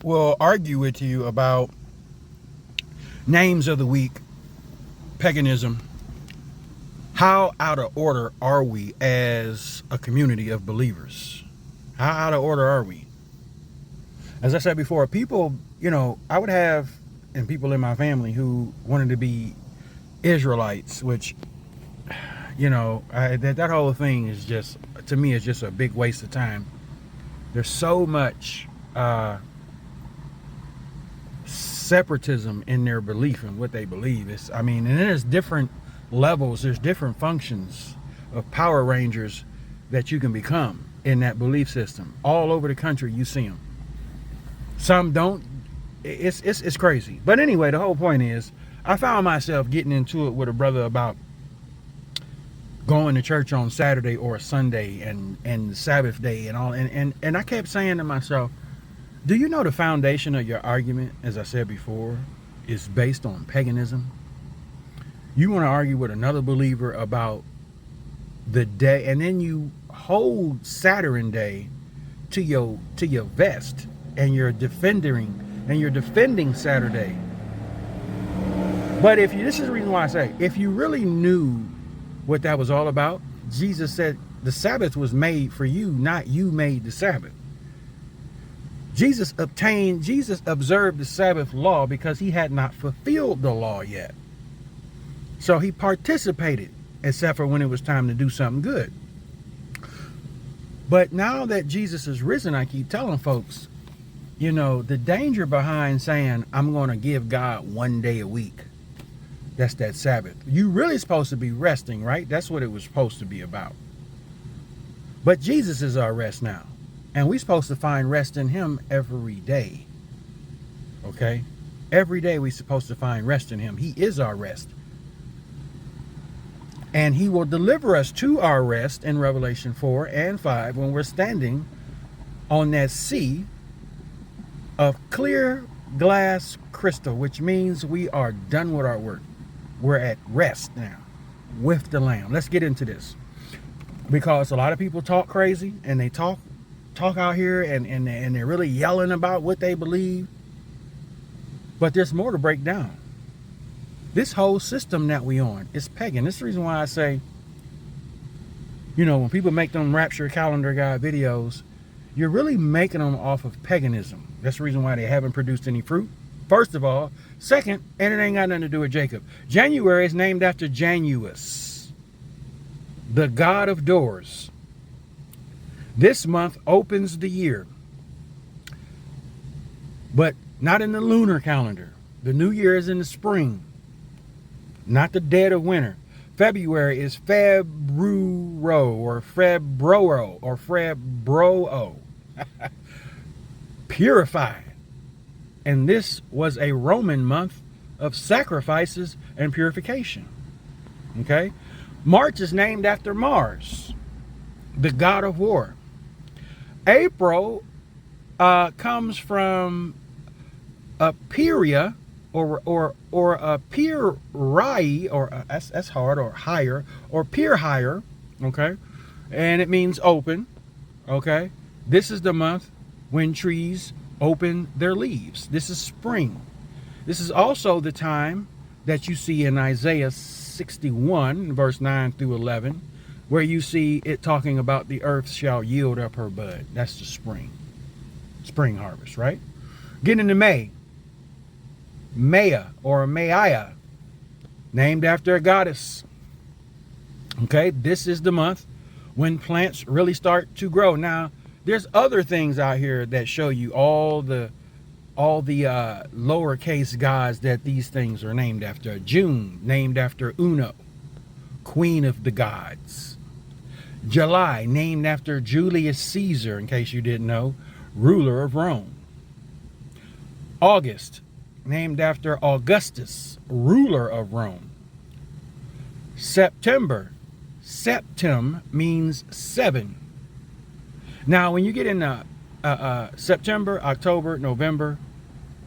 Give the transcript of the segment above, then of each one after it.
will argue with you about names of the week, paganism. How out of order are we as a community of believers? How out of order are we? As I said before, people, I would have, and people in my family who wanted to be Israelites, which, that whole thing is just, to me, is just a big waste of time. There's so much separatism in their belief and what they believe. And there's different levels, there's different functions of Power Rangers that you can become in that belief system. All over the country, you see them. Some don't. It's crazy. But anyway, the whole point is, I found myself getting into it with a brother about going to church on Saturday or Sunday and Sabbath day and all. And I kept saying to myself, do you know the foundation of your argument, as I said before, is based on paganism? You want to argue with another believer about the day, and then you hold Saturn Day to your vest, and you're defending Saturday. But this is the reason why I say, if you really knew what that was all about, Jesus said the Sabbath was made for you, not you made the Sabbath. Jesus observed the Sabbath law because he had not fulfilled the law yet. So he participated, except for when it was time to do something good. But now that Jesus is risen, I keep telling folks, the danger behind saying, I'm going to give God one day a week. That's that Sabbath. You really supposed to be resting, right? That's what it was supposed to be about. But Jesus is our rest now. And we're supposed to find rest in him every day. Okay? Every day we're supposed to find rest in him. He is our rest. And he will deliver us to our rest in Revelation 4 and 5 when we're standing on that sea of clear glass crystal, which means we are done with our work. We're at rest now with the Lamb. Let's get into this. Because a lot of people talk crazy, and they talk out here, and they're really yelling about what they believe. But there's more to break down. This whole system that we on is pagan. This is the reason why I say, when people make them rapture calendar guy videos, you're really making them off of paganism. That's the reason why they haven't produced any fruit. First of all. Second, and it ain't got nothing to do with Jacob. January is named after Janus, the god of doors. This month opens the year, but not in the lunar calendar. The new year is in the spring, not the dead of winter. February is Februaro or Febroo. Purified. And this was a Roman month of sacrifices and purification. Okay? March is named after Mars, the god of war. April comes from Aperia or Apirai, or that's hard, or higher, or peer higher. Okay? And it means open. Okay? This is the month when trees open their leaves. This is spring. This is also the time that you see in Isaiah 61, verse 9 through 11, where you see it talking about the earth shall yield up her bud. That's the spring harvest, right? Getting into May. Maya or Maiah, named after a goddess. Okay, this is the month when plants really start to grow. Now, there's other things out here that show you all the lowercase gods that these things are named after. June, named after Uno, queen of the gods. July, named after Julius Caesar, in case you didn't know, ruler of Rome. August, named after Augustus, ruler of Rome. September, septem means 7. Now, when you get into September, October, November,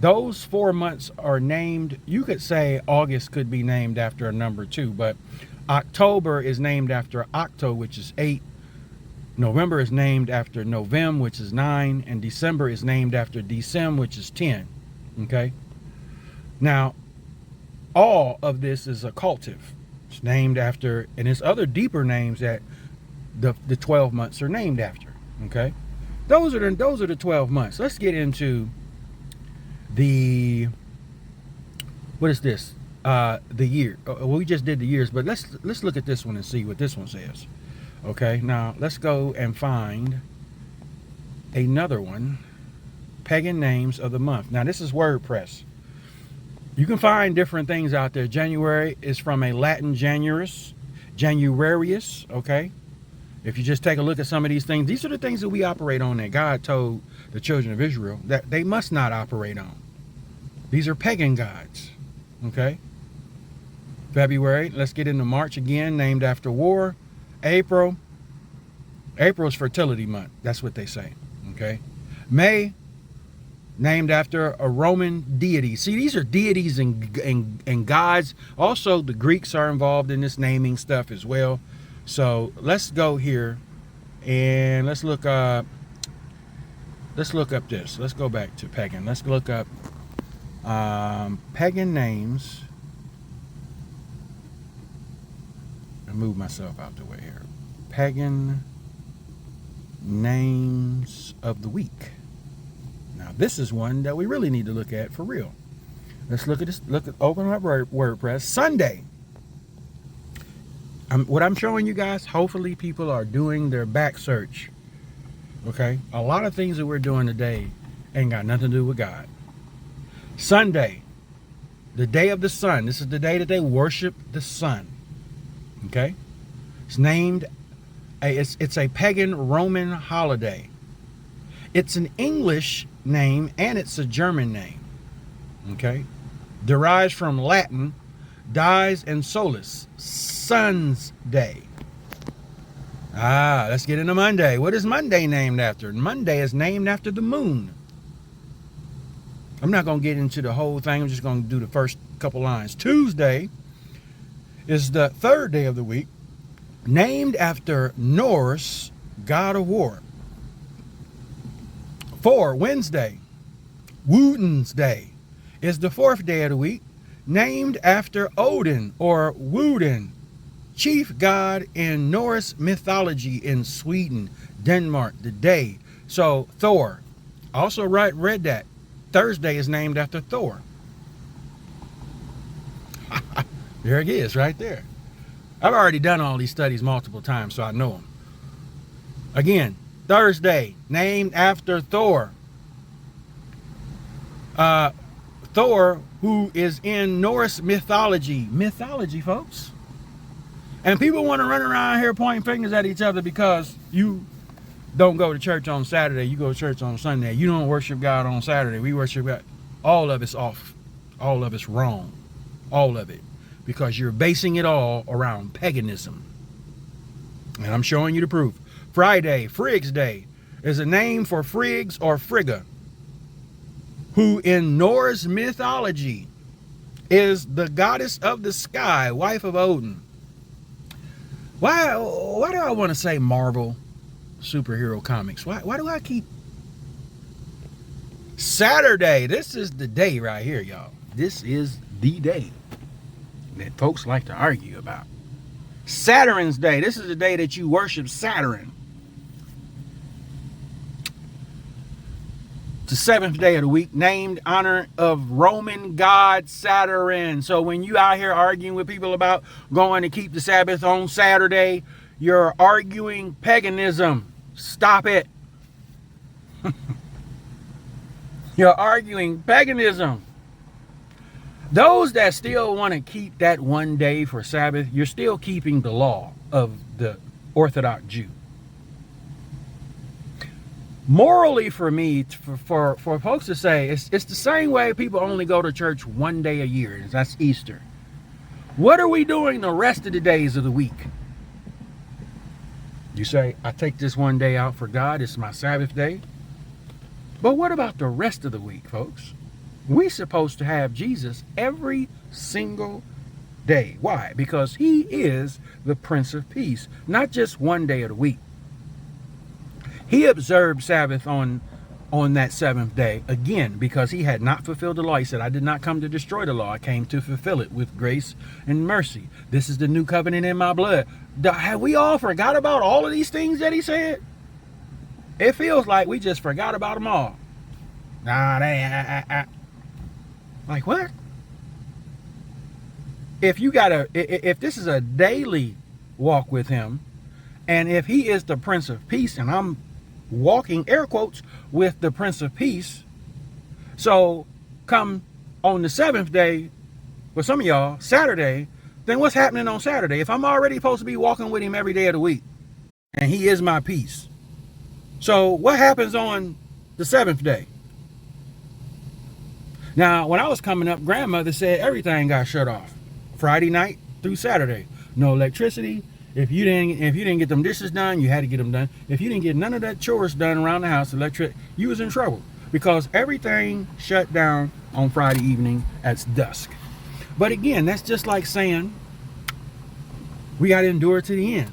those 4 months are named. You could say August could be named after a number 2, but October is named after Octo, which is 8. November is named after Novem, which is 9, and December is named after Decem, which is 10. Okay? Now, all of this is occultive. It's named after, and there's other deeper names that the 12 months are named after. Okay? Those are the 12 months. Let's get into the, what is this? The year. Well, we just did the years, but let's look at this one and see what this one says. Okay, now let's go and find another one. Pagan names of the month. Now this is WordPress. You can find different things out there. January is from a Latin Januarius. Okay. If you just take a look at some of these things, these are the things that we operate on that God told the children of Israel that they must not operate on. These are pagan gods. Okay. February, let's get into March again, named after war. April is fertility month. That's what they say. Okay. May, named after a Roman deity. See, these are deities and gods. Also, the Greeks are involved in this naming stuff as well. So let's go here and let's look up this. Let's go back to pagan. Let's look up pagan names. Move myself out the way here. Pagan names of the week. Now this is one that we really need to look at for real. Let's look at this. Open up WordPress. Sunday. What I'm showing you guys, hopefully people are doing their back search. Okay? A lot of things that we're doing today ain't got nothing to do with God. Sunday, the day of the sun. This is the day that they worship the sun. Okay, it's named. It's a pagan Roman holiday. It's an English name and it's a German name. Okay, derives from Latin, dies and solus, sun's day. Let's get into Monday. What is Monday named after? Monday is named after the moon. I'm not going to get into the whole thing. I'm just going to do the first couple lines. Tuesday is the third day of the week, named after Norse god of war. Wednesday, Woden's Day, is the fourth day of the week, named after Odin or Woden, chief god in Norse mythology in Sweden, Denmark, the day. So Thor, also read that. Thursday is named after Thor. There it is, right there. I've already done all these studies multiple times, so I know them. Again, Thursday, named after Thor. Thor, who is in Norse mythology. Mythology, folks. And people want to run around here pointing fingers at each other because you don't go to church on Saturday. You go to church on Sunday. You don't worship God on Saturday. We worship God. All of it's off. All of it's wrong. All of it. Because you're basing it all around paganism. And I'm showing you the proof. Friday, Frigg's Day, is a name for Friggs or Frigga, who in Norse mythology is the goddess of the sky, wife of Odin. Why do I want to say Marvel superhero comics? Why do I keep Saturday? This is the day right here, y'all. This is the day that folks like to argue about. Saturn's Day. This is the day that you worship Saturn. It's the seventh day of the week, named honor of Roman god Saturn. So when you out here arguing with people about going to keep the Sabbath on Saturday, you're arguing paganism. Stop it. You're arguing paganism. Those that still want to keep that one day for Sabbath, you're still keeping the law of the Orthodox Jew. Morally, for me, for folks to say, it's the same way people only go to church one day a year, and that's Easter. What are we doing the rest of the days of the week? You say, I take this one day out for God, it's my Sabbath day. But what about the rest of the week, folks? We're supposed to have Jesus every single day. Why? Because he is the Prince of Peace, not just one day of the week. He observed Sabbath on that seventh day, again, because he had not fulfilled the law. He said, I did not come to destroy the law. I came to fulfill it with grace and mercy. This is the new covenant in my blood. Have we all forgot about all of these things that he said? It feels like we just forgot about them all. Like what? If this is a daily walk with him, and if he is the Prince of Peace, and I'm walking, air quotes, with the Prince of Peace, so come on the seventh day, for some of y'all, Saturday, then what's happening on Saturday? If I'm already supposed to be walking with him every day of the week, and he is my peace, so what happens on the seventh day? Now, when I was coming up, grandmother said everything got shut off Friday night through Saturday. No electricity. If you didn't get them dishes done, you had to get them done. If you didn't get none of that chores done around the house, you was in trouble, because everything shut down on Friday evening at dusk. But again, that's just like saying we got to endure to the end.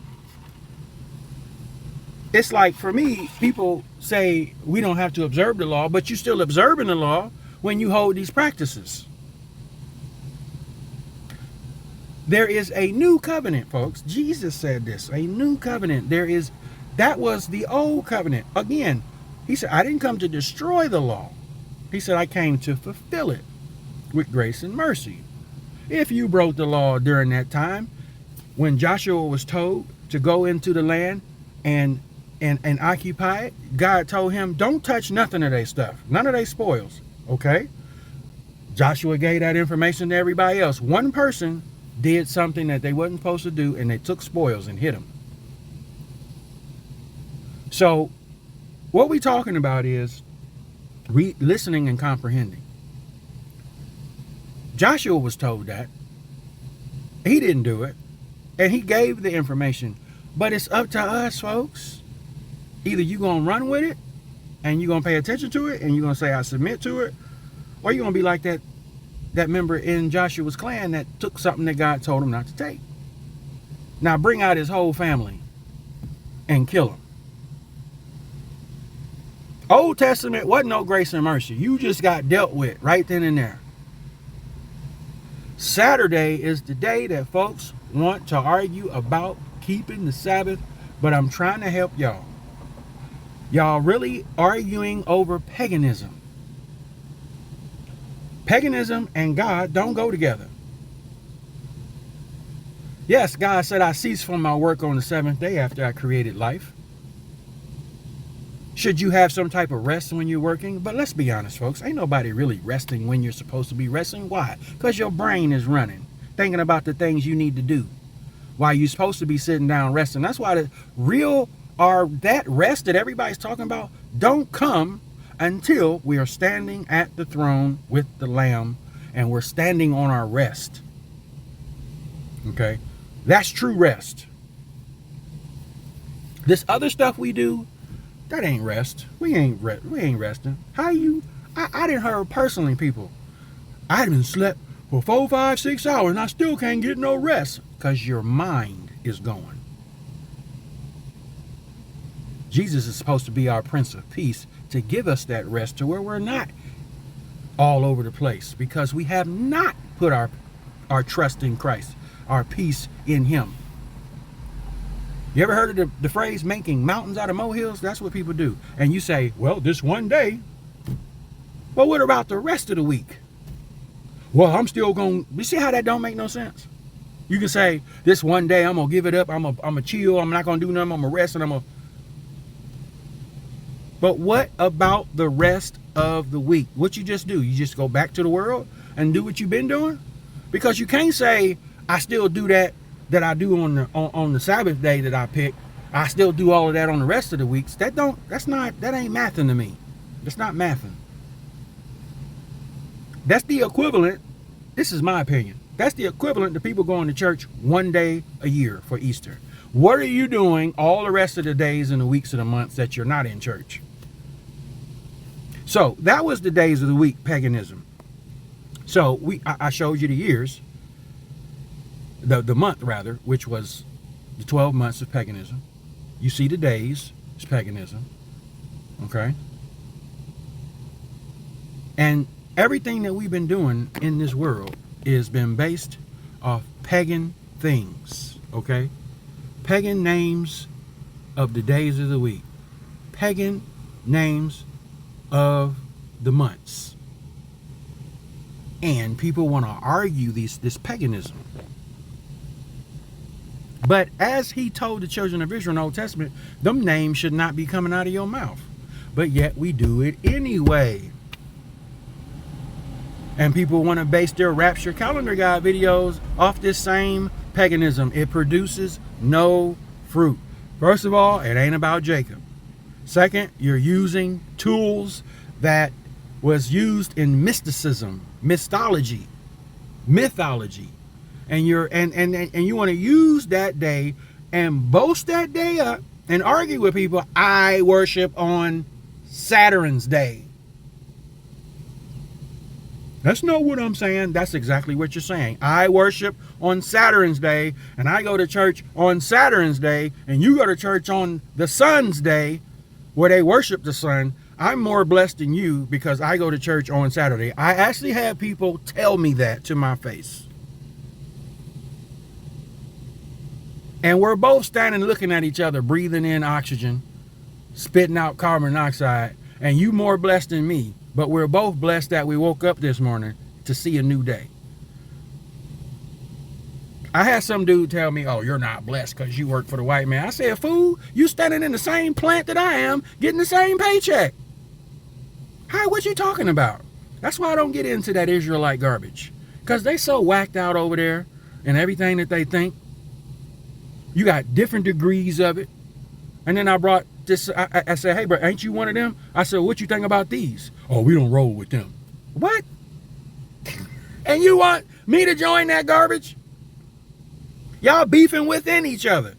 It's like, for me, people say we don't have to observe the law, but you're still observing the law when you hold these practices. There is a new covenant, folks. Jesus said this, a new covenant. That was the old covenant. Again, he said, I didn't come to destroy the law. He said, I came to fulfill it with grace and mercy. If you broke the law during that time, when Joshua was told to go into the land and occupy it, God told him, don't touch nothing of their stuff, none of their spoils. Okay? Joshua gave that information to everybody else. One person did something that they wasn't supposed to do, and they took spoils and hid them. So what we're talking about is listening and comprehending. Joshua was told that. He didn't do it, and he gave the information. But it's up to us, folks. Either you're going to run with it, and you're going to pay attention to it, and you're going to say, I submit to it, or you're going to be like that member in Joshua's clan that took something that God told him not to take. Now bring out his whole family and kill him. Old Testament wasn't no grace and mercy. You just got dealt with right then and there. Saturday is the day that folks want to argue about keeping the Sabbath, but I'm trying to help y'all. Y'all really arguing over paganism. Paganism and God don't go together. Yes, God said, I ceased from my work on the seventh day after I created life. Should you have some type of rest when you're working? But let's be honest, folks. Ain't nobody really resting when you're supposed to be resting. Why? Because your brain is running, thinking about the things you need to do while you're supposed to be sitting down resting. That's why that rest that everybody's talking about don't come until we are standing at the throne with the Lamb and we're standing on our rest. Okay? That's true rest. This other stuff we do, that ain't rest. We ain't resting. I didn't hear personally people, I done slept for 4, 5, 6 hours and I still can't get no rest, because your mind is going. Jesus is supposed to be our Prince of Peace, to give us that rest to where we're not all over the place, because we have not put our trust in Christ, our peace in him. You ever heard of the phrase making mountains out of molehills? That's what people do. And you say, well, this one day. Well, what about the rest of the week? Well, I'm still going. You see how that don't make no sense? You can say, this one day I'm going to give it up. I'm going to chill. I'm not going to do nothing. I'm going to rest, and But what about the rest of the week? What you just do? You just go back to the world and do what you've been doing? Because you can't say, I still do that I do on the Sabbath day that I pick. I still do all of that on the rest of the weeks. That ain't mathing to me. That's not mathing. That's the equivalent. This is my opinion. That's the equivalent to people going to church one day a year for Easter. What are you doing all the rest of the days and the weeks of the months that you're not in church? So that was the days of the week, paganism. So I showed you the years, the month rather, which was the 12 months of paganism. You see the days, it's paganism. Okay? And everything that we've been doing in this world has been based off pagan things. Okay? Pagan names of the days of the week. Pagan names of the months. And people want to argue this paganism. But as he told the children of Israel in the Old Testament, them names should not be coming out of your mouth. But yet we do it anyway. And people want to base their Rapture Calendar Guide videos off this same paganism. It produces no fruit. First of all, it ain't about Jacob. Second, you're using tools that was used in mysticism, mythology, and you want to use that day and boast that day up and argue with people. I worship on Saturn's day. That's not what I'm saying. That's exactly what you're saying. I worship on Saturn's day, and I go to church on Saturn's day, and you go to church on the sun's day, where they worship the sun. I'm more blessed than you because I go to church on Saturday. I actually have people tell me that to my face. And we're both standing looking at each other, breathing in oxygen, spitting out carbon dioxide, and you more blessed than me. But we're both blessed that we woke up this morning to see a new day. I had some dude tell me, oh, you're not blessed because you work for the white man. I said, fool, you standing in the same plant that I am, getting the same paycheck. Hi, what you talking about? That's why I don't get into that Israelite garbage. Because they so whacked out over there and everything that they think. You got different degrees of it. And then I brought this, I said, hey, bro, ain't you one of them? I said, what you think about these? Oh, we don't roll with them. What? And you want me to join that garbage? Y'all beefing within each other.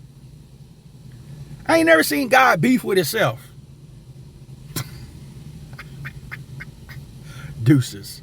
I ain't never seen God beef with himself. Deuces.